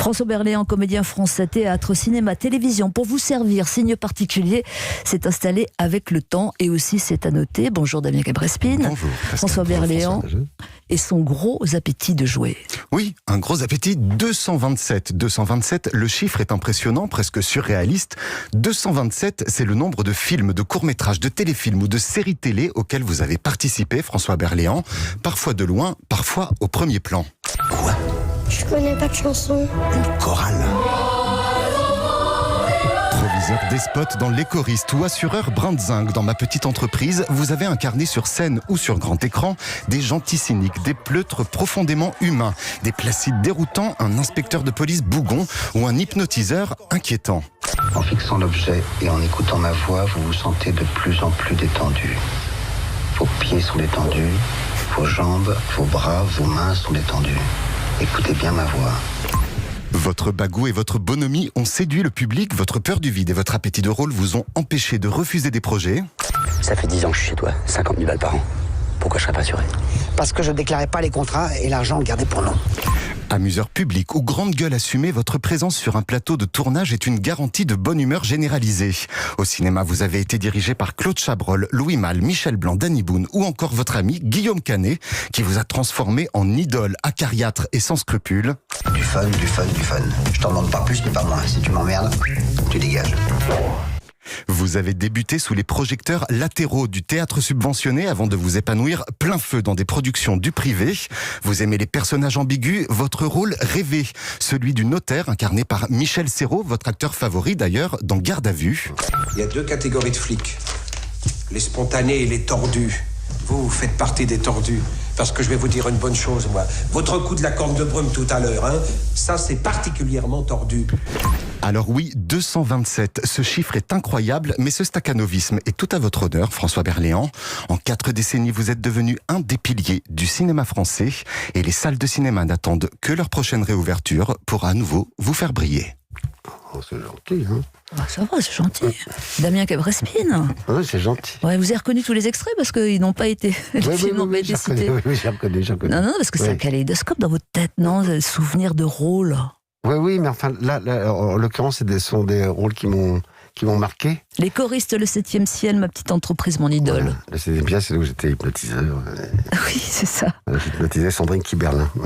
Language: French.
François Berléand, comédien français, théâtre, cinéma, télévision. Pour vous servir, signe particulier, s'est installé avec le temps et aussi c'est à noter. Bonjour Damien Cabrespine. Bonjour. François Berléand et son gros appétit de jouer. Oui, un gros appétit, 227. 227, le chiffre est impressionnant, presque surréaliste. 227, c'est le nombre de films, de courts-métrages, de téléfilms ou de séries télé auxquels vous avez participé, François Berléand. Parfois de loin, parfois au premier plan. Quoi? Je connais pas de chanson. Une chorale? Proviseur des spots dans Les choristes ou assureur brinzingue dans Ma petite entreprise, vous avez incarné sur scène ou sur grand écran des gentils cyniques, des pleutres profondément humains, des placides déroutants, un inspecteur de police bougon ou un hypnotiseur inquiétant. En fixant l'objet et en écoutant ma voix, vous vous sentez de plus en plus détendu. Vos pieds sont détendus, vos jambes, vos bras, vos mains sont détendus. Écoutez bien ma voix. Votre bagou et votre bonhomie ont séduit le public, votre peur du vide et votre appétit de rôle vous ont empêché de refuser des projets. Ça fait 10 ans que je suis chez toi, 50 000 balles par an. Pourquoi je serais pas assuré? Parce que je déclarais pas les contrats et l'argent on le gardait pour nous. Amuseur public ou grande gueule assumée, votre présence sur un plateau de tournage est une garantie de bonne humeur généralisée. Au cinéma, vous avez été dirigé par Claude Chabrol, Louis Malle, Michel Blanc, Danny Boone ou encore votre ami Guillaume Canet, qui vous a transformé en idole acariâtre et sans scrupules. Du fun, du fun, du fun. Je t'en demande pas plus mais pas moins. Si tu m'emmerdes, tu dégages. Vous avez débuté sous les projecteurs latéraux du théâtre subventionné avant de vous épanouir plein feu dans des productions du privé. Vous aimez les personnages ambigus, votre rôle rêvé, celui du notaire incarné par Michel Serrault, votre acteur favori d'ailleurs dans Garde à vue. Il y a deux catégories de flics, les spontanés et les tordus. Vous faites partie des tordus, parce que je vais vous dire une bonne chose, moi. Votre coup de la corne de brume tout à l'heure, ça c'est particulièrement tordu. Alors oui, 227, ce chiffre est incroyable, mais ce staccanovisme est tout à votre honneur, François Berléand. En 4 décennies, vous êtes devenu un des piliers du cinéma français, et les salles de cinéma n'attendent que leur prochaine réouverture pour à nouveau vous faire briller. Oh, c'est gentil, hein. Ah, ça va, c'est gentil. Damien Cabrespine. Oui, c'est gentil. Ouais, vous avez reconnu tous les extraits parce qu'ils n'ont pas été, les films n'ont pas été cités. Oui, j'ai reconnu. Non, parce que c'est un kaléidoscope dans votre tête, non? Souvenirs de rôles. Oui, mais enfin, là en l'occurrence, ce sont des rôles qui m'ont marqué. Les choristes, le 7e ciel, Ma petite entreprise, mon idole. Voilà. Le 7e ciel, c'est où j'étais hypnotiseur. Oui, c'est ça. J'hypnotisais Sandrine Kiberlin. Ouais.